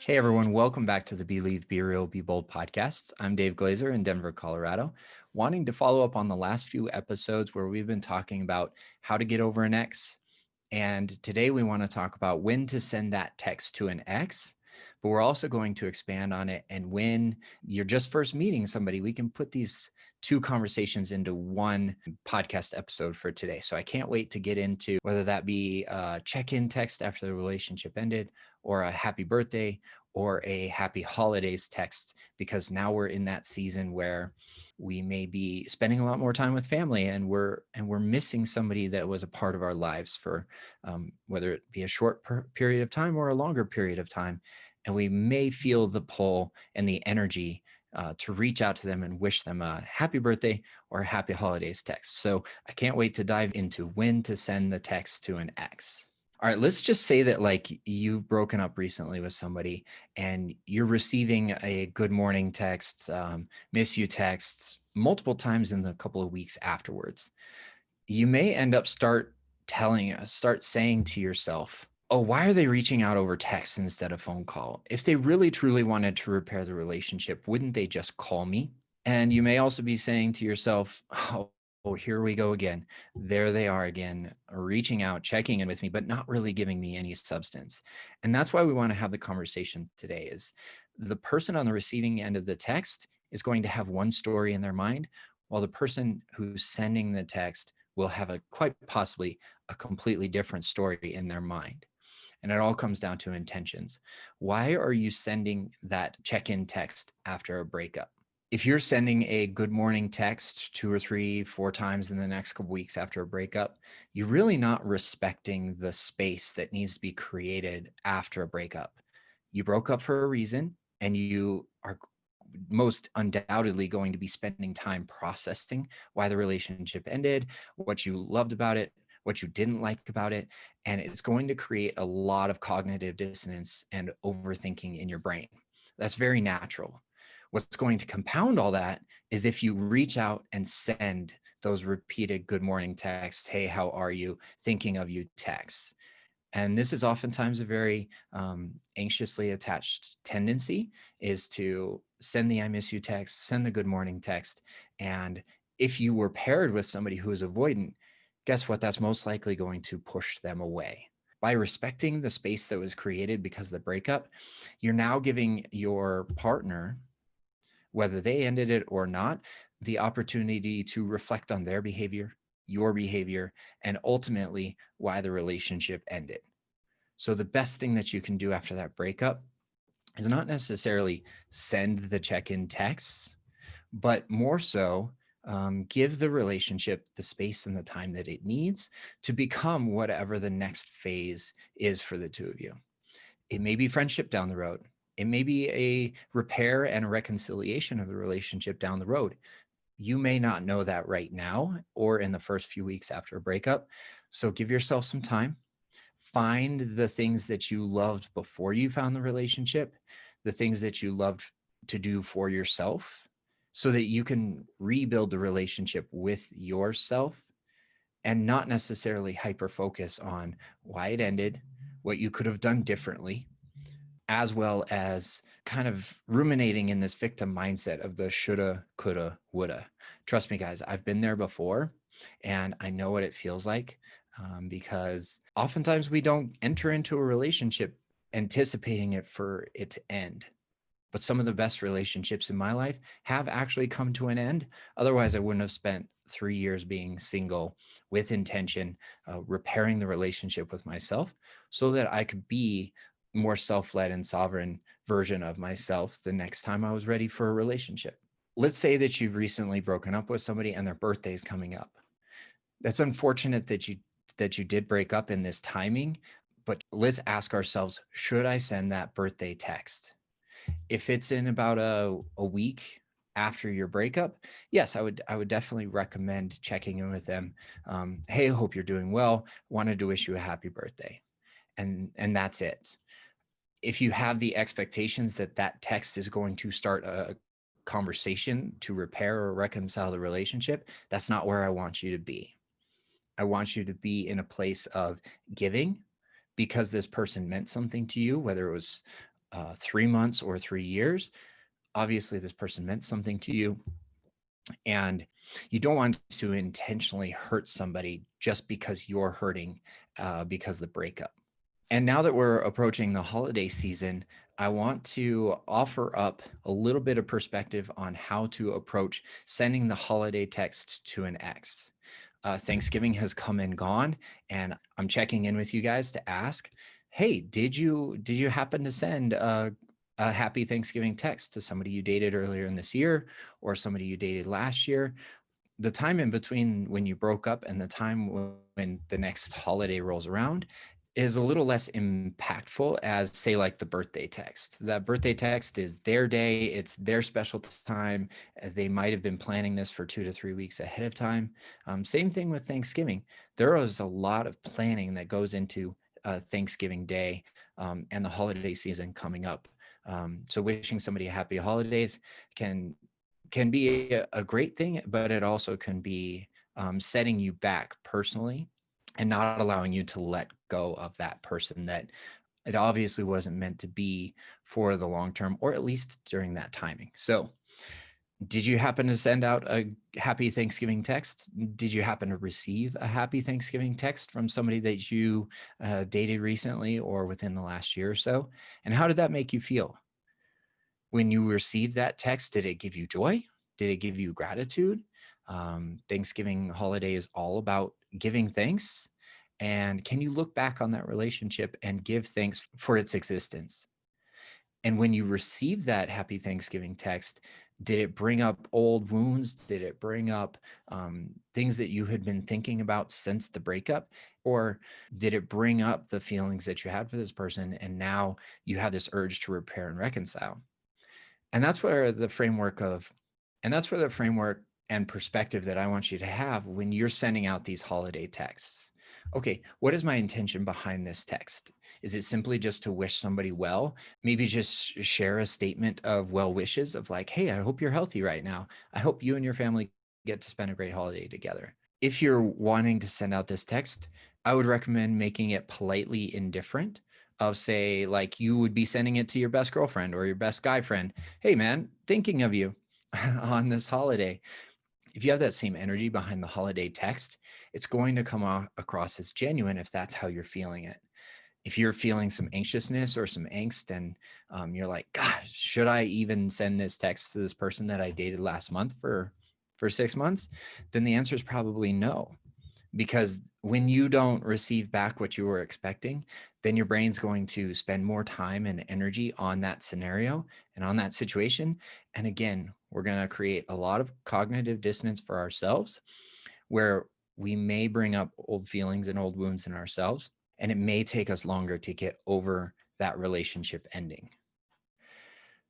Hey everyone, welcome back to the Believe, Be Real, Be Bold podcast. I'm Dave Glaser in Denver, Colorado, wanting to follow up on the last few episodes where we've been talking about how to get over an ex. And today we want to talk about when to send that text to an ex, but we're also going to expand on it. And when you're just first meeting somebody, we can put these two conversations into one podcast episode for today. So I can't wait to get into whether that be a check-in text after the relationship ended, or a happy birthday, or a happy holidays text, because now we're in that season where we may be spending a lot more time with family, and we're missing somebody that was a part of our lives for whether it be a short period of time or a longer period of time. And we may feel the pull and the energy to reach out to them and wish them a happy birthday or a happy holidays text. So I can't wait to dive into when to send the text to an ex. All right, let's just say that like you've broken up recently with somebody and you're receiving a good morning text, miss you texts multiple times in the couple of weeks afterwards. You may end up start saying to yourself, oh, why are they reaching out over text instead of phone call? If they really truly wanted to repair the relationship, wouldn't they just call me? And you may also be saying to yourself, oh, here we go again. There they are again, reaching out, checking in with me, but not really giving me any substance. And that's why we want to have the conversation today is the person on the receiving end of the text is going to have one story in their mind, while the person who's sending the text will have a quite possibly a completely different story in their mind. And it all comes down to intentions. Why are you sending that check-in text after a breakup? If you're sending a good morning text 2 or 3, 4 times in the next couple weeks after a breakup, you're really not respecting the space that needs to be created after a breakup. You broke up for a reason, and you are most undoubtedly going to be spending time processing why the relationship ended, what you loved about it, what you didn't like about it. And it's going to create a lot of cognitive dissonance and overthinking in your brain. That's very natural. What's going to compound all that is if you reach out and send those repeated good morning texts, hey, how are you, thinking of you texts. And this is oftentimes a very anxiously attached tendency, is to send the I miss you text, send the good morning text. And if you were paired with somebody who is avoidant, guess what? That's most likely going to push them away. By respecting the space that was created because of the breakup, you're now giving your partner, whether they ended it or not, the opportunity to reflect on their behavior, your behavior, and ultimately why the relationship ended. So the best thing that you can do after that breakup is not necessarily send the check-in texts, but more so give the relationship the space and the time that it needs to become whatever the next phase is for the two of you. It may be friendship down the road. It may be a repair and a reconciliation of the relationship down the road. You may not know that right now or in the first few weeks after a breakup. So give yourself some time. Find the things that you loved before you found the relationship, the things that you loved to do for yourself, so that you can rebuild the relationship with yourself and not necessarily hyper focus on why it ended, what you could have done differently, as well as kind of ruminating in this victim mindset of the shoulda, coulda, woulda. Trust me, guys, I've been there before and I know what it feels like, because oftentimes we don't enter into a relationship anticipating it for it to end. But some of the best relationships in my life have actually come to an end. Otherwise, I wouldn't have spent 3 years being single with intention, repairing the relationship with myself so that I could be more self-led and sovereign version of myself the next time I was ready for a relationship. Let's say that you've recently broken up with somebody and their birthday is coming up. That's unfortunate that you did break up in this timing, but let's ask ourselves, should I send that birthday text? If it's in about a week after your breakup, yes, I would definitely recommend checking in with them. Hey, hope you're doing well. Wanted to wish you a happy birthday, and that's it. If you have the expectations that that text is going to start a conversation to repair or reconcile the relationship, that's not where I want you to be. I want you to be in a place of giving, because this person meant something to you, whether it was 3 months or 3 years. Obviously, this person meant something to you, and you don't want to intentionally hurt somebody just because you're hurting because of the breakup. And now that we're approaching the holiday season, I want to offer up a little bit of perspective on how to approach sending the holiday text to an ex. Thanksgiving has come and gone, and I'm checking in with you guys to ask, hey, did you happen to send a happy Thanksgiving text to somebody you dated earlier in this year or somebody you dated last year? The time in between when you broke up and the time when the next holiday rolls around is a little less impactful as, say, like the birthday text. That birthday text is their day, it's their special time. They might have been planning this for 2 to 3 weeks ahead of time. Same thing with Thanksgiving. There is a lot of planning that goes into Thanksgiving Day and the holiday season coming up. So wishing somebody happy holidays can be a great thing, but it also can be setting you back personally and not allowing you to let go of that person that it obviously wasn't meant to be for the long term, or at least during that timing. So, did you happen to send out a happy Thanksgiving text? Did you happen to receive a happy Thanksgiving text from somebody that you dated recently or within the last year or so? And how did that make you feel? When you received that text, did it give you joy? Did it give you gratitude? Thanksgiving holiday is all about giving thanks. And can you look back on that relationship and give thanks for its existence? And when you received that happy Thanksgiving text, did it bring up old wounds? Did it bring up things that you had been thinking about since the breakup? Or did it bring up the feelings that you had for this person and now you have this urge to repair and reconcile? And that's where the framework of, and that's where the framework and perspective that I want you to have when you're sending out these holiday texts. Okay, what is my intention behind this text? Is it simply just to wish somebody well? Maybe just share a statement of well wishes of like, hey, I hope you're healthy right now. I hope you and your family get to spend a great holiday together. If you're wanting to send out this text, I would recommend making it politely indifferent of, say, like you would be sending it to your best girlfriend or your best guy friend. Hey man, thinking of you on this holiday. If you have that same energy behind the holiday text, it's going to come across as genuine if that's how you're feeling it. If you're feeling some anxiousness or some angst and you're like, gosh, should I even send this text to this person that I dated last month for 6 months? Then the answer is probably no. Because when you don't receive back what you were expecting, then your brain's going to spend more time and energy on that scenario and on that situation. And again, we're going to create a lot of cognitive dissonance for ourselves where we may bring up old feelings and old wounds in ourselves. And it may take us longer to get over that relationship ending.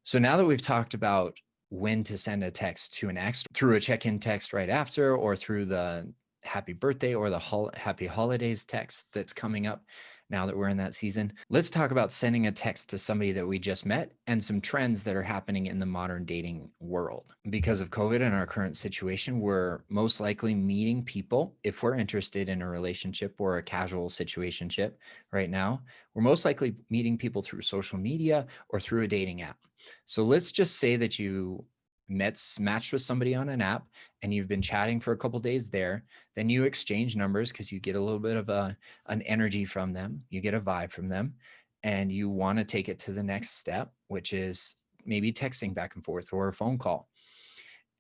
So now that we've talked about when to send a text to an ex through a check-in text right after, or through the happy birthday or the happy holidays text that's coming up now that we're in that season, let's talk about sending a text to somebody that we just met and some trends that are happening in the modern dating world. Because of COVID and our current situation, we're most likely meeting people, if we're interested in a relationship or a casual situationship right now, we're most likely meeting people through social media or through a dating app. So let's just say that you matched with somebody on an app and you've been chatting for a couple days there. Then you exchange numbers because you get a little bit of an energy from them. You get a vibe from them and you want to take it to the next step, which is maybe texting back and forth or a phone call.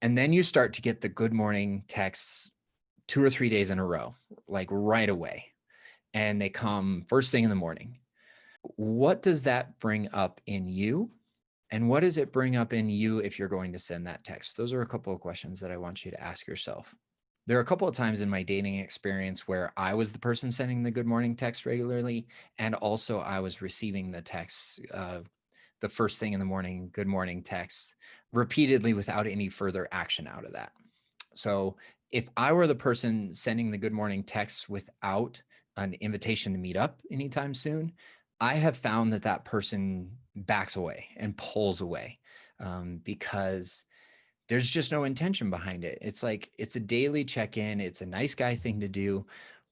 And then you start to get the good morning texts 2 or 3 days in a row, like right away. And they come first thing in the morning. What does that bring up in you? And what does it bring up in you if you're going to send that text? Those are a couple of questions that I want you to ask yourself. There are a couple of times in my dating experience where I was the person sending the good morning text regularly, and also I was receiving the texts, the first thing in the morning, good morning texts, repeatedly without any further action out of that. So if I were the person sending the good morning texts without an invitation to meet up anytime soon, I have found that that person backs away and pulls away because there's just no intention behind it. It's like, it's a daily check-in. It's a nice guy thing to do,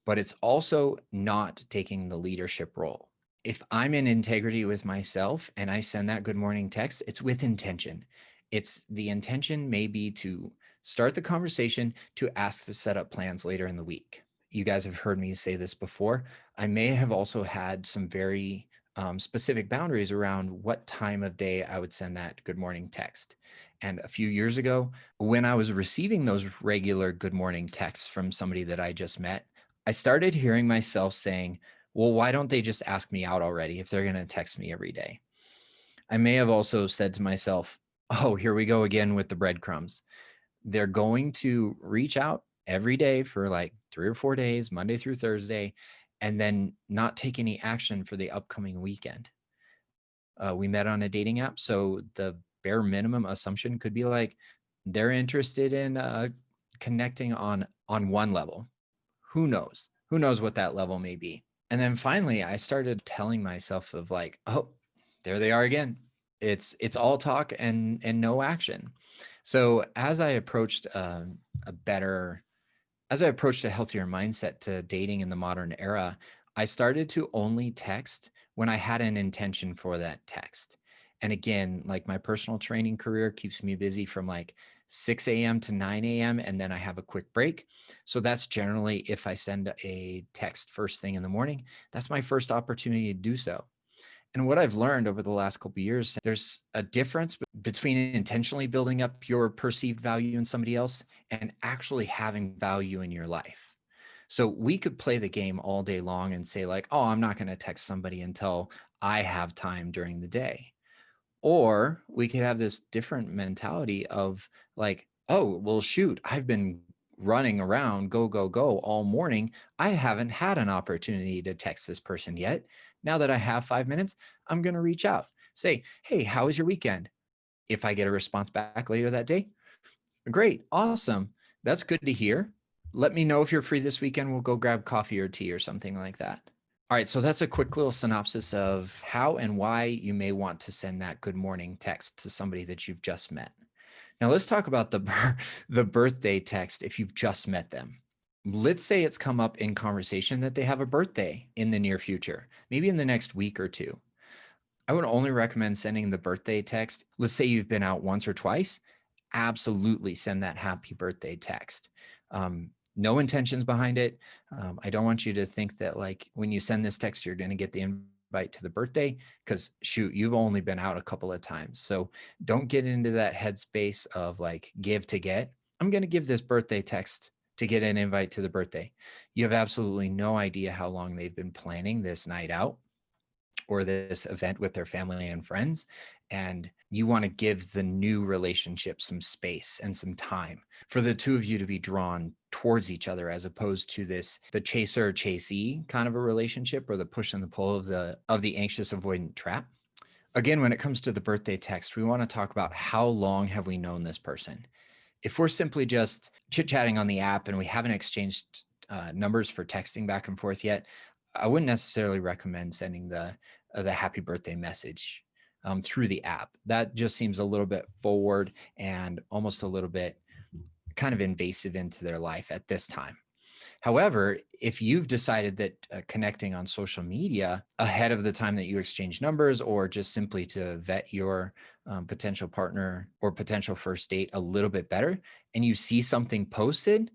but it's also not taking the leadership role. if I'm in integrity with myself and I send that good morning text, it's with intention. It's the intention may be to start the conversation, to ask to set up plans later in the week. You guys have heard me say this before. I may have also had some very specific boundaries around what time of day I would send that good morning text. And a few years ago, when I was receiving those regular good morning texts from somebody that I just met, I started hearing myself saying, well, why don't they just ask me out already if they're going to text me every day? I may have also said to myself, oh, here we go again with the breadcrumbs. They're going to reach out every day for like 3 or 4 days, Monday through Thursday, and then not take any action for the upcoming weekend. We met on a dating app. So the bare minimum assumption could be like, they're interested in connecting on one level. Who knows? Who knows what that level may be? And then finally, I started telling myself of like, oh, there they are again. It's all talk and no action. So as I approached a better, as I approached a healthier mindset to dating in the modern era, I started to only text when I had an intention for that text. And again, like my personal training career keeps me busy from like 6 a.m. to 9 a.m. And then I have a quick break. So that's generally if I send a text first thing in the morning, that's my first opportunity to do so. And what I've learned over the last couple of years, there's a difference between intentionally building up your perceived value in somebody else and actually having value in your life. So we could play the game all day long and say like, oh, I'm not going to text somebody until I have time during the day. Or we could have this different mentality of like, oh, well, shoot, I've been running around, go, go, go all morning. I haven't had an opportunity to text this person yet. Now that I have 5 minutes, I'm going to reach out, say, hey, how was your weekend? If I get a response back later that day, great, awesome. That's good to hear. Let me know if you're free this weekend. We'll go grab coffee or tea or something like that. All right, so that's a quick little synopsis of how and why you may want to send that good morning text to somebody that you've just met. Now let's talk about the birthday text if you've just met them. Let's say it's come up in conversation that they have a birthday in the near future, maybe in the next week or two. I would only recommend sending the birthday text. Let's say you've been out once or twice. Absolutely send that happy birthday text. No intentions behind it. I don't want you to think that like when you send this text, you're going to get the invite to the birthday because shoot, you've only been out a couple of times. So don't get into that headspace of like give to get. I'm going to give this birthday text to get an invite to the birthday. You have absolutely no idea how long they've been planning this night out or this event with their family and friends. And you want to give the new relationship some space and some time for the two of you to be drawn towards each other, as opposed to the chaser chasee kind of a relationship, or the push and the pull of the anxious avoidant trap. Again, when it comes to the birthday text, we want to talk about how long have we known this person. If we're simply just chit-chatting on the app and we haven't exchanged numbers for texting back and forth yet, I wouldn't necessarily recommend sending the happy birthday message through the app. That just seems a little bit forward and almost a little bit kind of invasive into their life at this time. However, if you've decided that connecting on social media ahead of the time that you exchange numbers, or just simply to vet your potential partner or potential first date a little bit better, and you see something posted,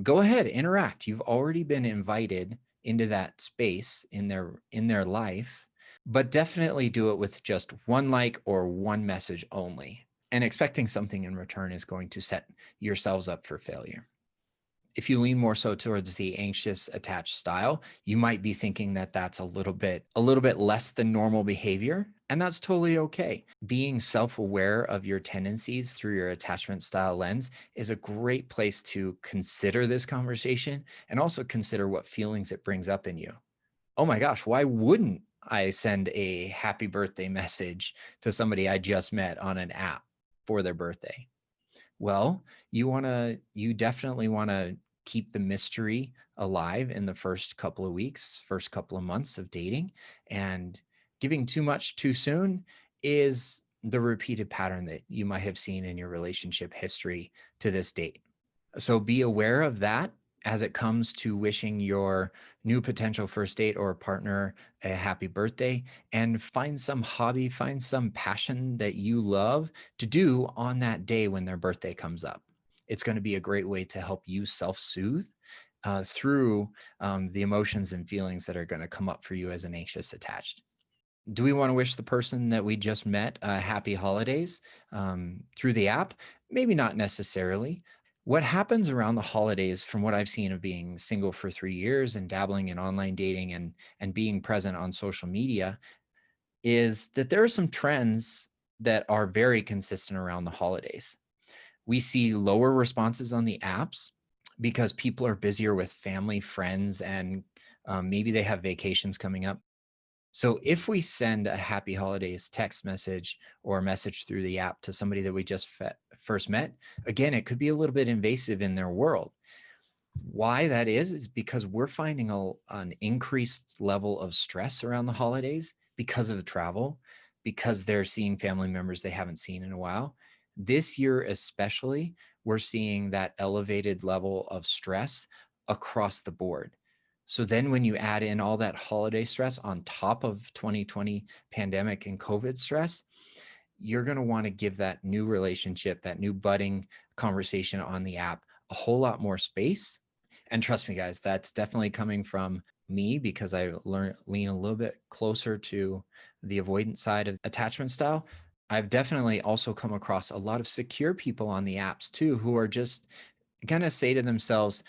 go ahead, interact. You've already been invited into that space in their life, but definitely do it with just one like or one message only. And expecting something in return is going to set yourselves up for failure. If you lean more so towards the anxious attached style, you might be thinking that that's a little bit less than normal behavior, and that's totally okay. Being self-aware of your tendencies through your attachment style lens is a great place to consider this conversation and also consider what feelings it brings up in you. Oh my gosh, why wouldn't I send a happy birthday message to somebody I just met on an app for their birthday? Well, you definitely want to keep the mystery alive in the first couple of weeks, first couple of months of dating. And giving too much too soon is the repeated pattern that you might have seen in your relationship history to this date. So be aware of that as it comes to wishing your new potential first date or partner a happy birthday, and find some hobby, find some passion that you love to do on that day when their birthday comes up. It's going to be a great way to help you self-soothe through the emotions and feelings that are going to come up for you as an anxious attached. Do we want to wish the person that we just met happy holidays through the app? Maybe not necessarily. What happens around the holidays, from what I've seen of being single for 3 years and dabbling in online dating and being present on social media, is that there are some trends that are very consistent around the holidays. We see lower responses on the apps because people are busier with family, friends, and maybe they have vacations coming up. So if we send a happy holidays text message or a message through the app to somebody that we just first met, again, it could be a little bit invasive in their world. Why that is because we're finding an increased level of stress around the holidays because of travel, because they're seeing family members they haven't seen in a while. This year, especially, we're seeing that elevated level of stress across the board. So then when you add in all that holiday stress on top of 2020 pandemic and COVID stress, you're going to want to give that new relationship, that new budding conversation on the app a whole lot more space. And trust me, guys, that's definitely coming from me because I lean a little bit closer to the avoidant side of attachment style. I've definitely also come across a lot of secure people on the apps too, who are just going to say to themselves,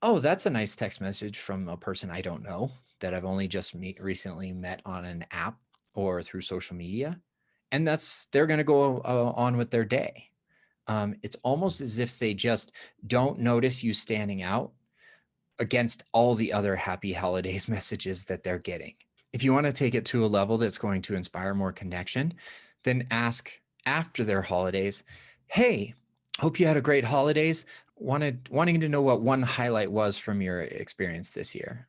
oh, that's a nice text message from a person I don't know that I've only just recently met on an app or through social media. And they're going to go on with their day. It's almost as if they just don't notice you standing out against all the other happy holidays messages that they're getting. If you want to take it to a level that's going to inspire more connection, then ask after their holidays, hey, hope you had a great holidays. Wanting to know what one highlight was from your experience this year.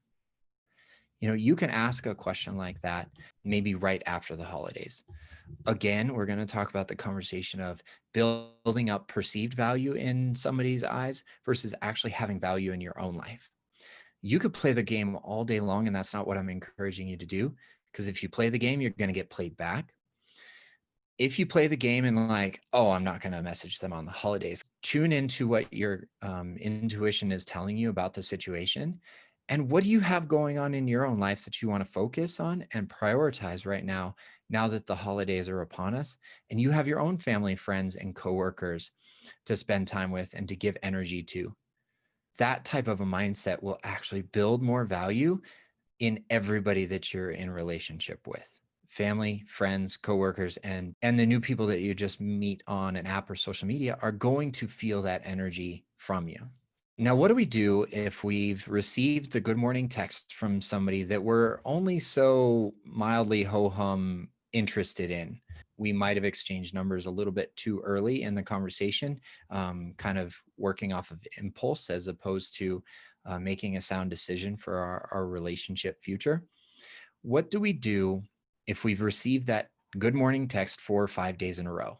You can ask a question like that maybe right after the holidays. Again, we're going to talk about the conversation of building up perceived value in somebody's eyes versus actually having value in your own life. You could play the game all day long, and that's not what I'm encouraging you to do, because if you play the game, you're going to get played back. If you play the game and like, oh, I'm not going to message them on the holidays, tune into what your intuition is telling you about the situation. And what do you have going on in your own life that you want to focus on and prioritize right now that the holidays are upon us, and you have your own family, friends, and coworkers to spend time with and to give energy to? That type of a mindset will actually build more value in everybody that you're in relationship with. Family, friends, coworkers, and the new people that you just meet on an app or social media are going to feel that energy from you. Now, what do we do if we've received the good morning text from somebody that we're only so mildly ho-hum interested in? We might have exchanged numbers a little bit too early in the conversation, kind of working off of impulse as opposed to making a sound decision for our relationship future. What do we do if we've received that good morning text 4 or 5 days in a row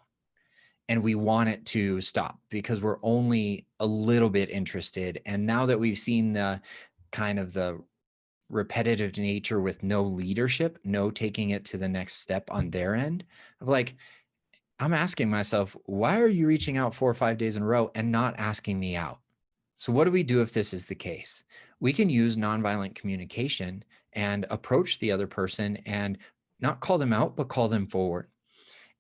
and we want it to stop because we're only a little bit interested? And now that we've seen the kind of the repetitive nature with no leadership, no taking it to the next step on their end of like, I'm asking myself, why are you reaching out 4 or 5 days in a row and not asking me out? So what do we do if this is the case? We can use nonviolent communication and approach the other person and not call them out, but call them forward.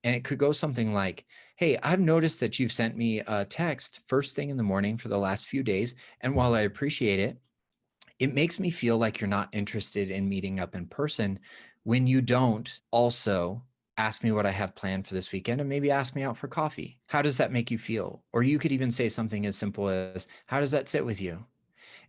And it could go something like, hey, I've noticed that you've sent me a text first thing in the morning for the last few days. And while I appreciate it, it makes me feel like you're not interested in meeting up in person when you don't also ask me what I have planned for this weekend and maybe ask me out for coffee. How does that make you feel? Or you could even say something as simple as, how does that sit with you?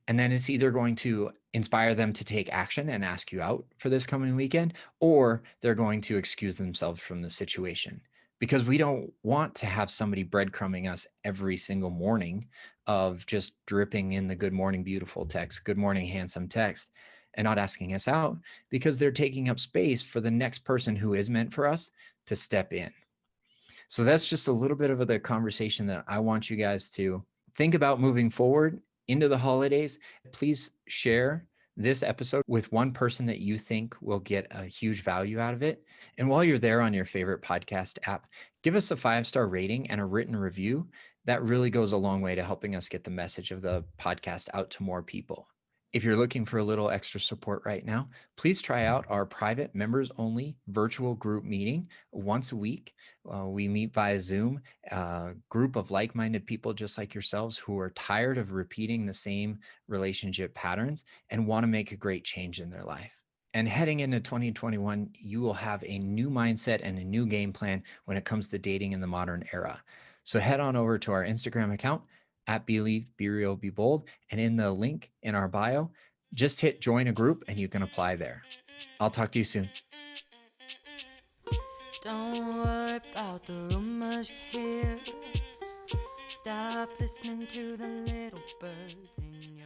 And then it's either going to inspire them to take action and ask you out for this coming weekend, or they're going to excuse themselves from the situation. Because we don't want to have somebody breadcrumbing us every single morning of just dripping in the good morning, beautiful text, good morning, handsome text, and not asking us out because they're taking up space for the next person who is meant for us to step in. So that's just a little bit of the conversation that I want you guys to think about moving forward into the holidays, please share this episode with one person that you think will get a huge value out of it. And while you're there on your favorite podcast app, give us a 5-star rating and a written review. That really goes a long way to helping us get the message of the podcast out to more people. If you're looking for a little extra support right now, please try out our private members only virtual group meeting once a week. We meet via Zoom, a group of like minded people just like yourselves who are tired of repeating the same relationship patterns and want to make a great change in their life. And heading into 2021, you will have a new mindset and a new game plan when it comes to dating in the modern era. So head on over to our Instagram account at Believe, Be Real, Be Bold. And in the link in our bio, just hit join a group and you can apply there. I'll talk to you soon. Don't worry about the rumors you hear. Stop listening to the little birds in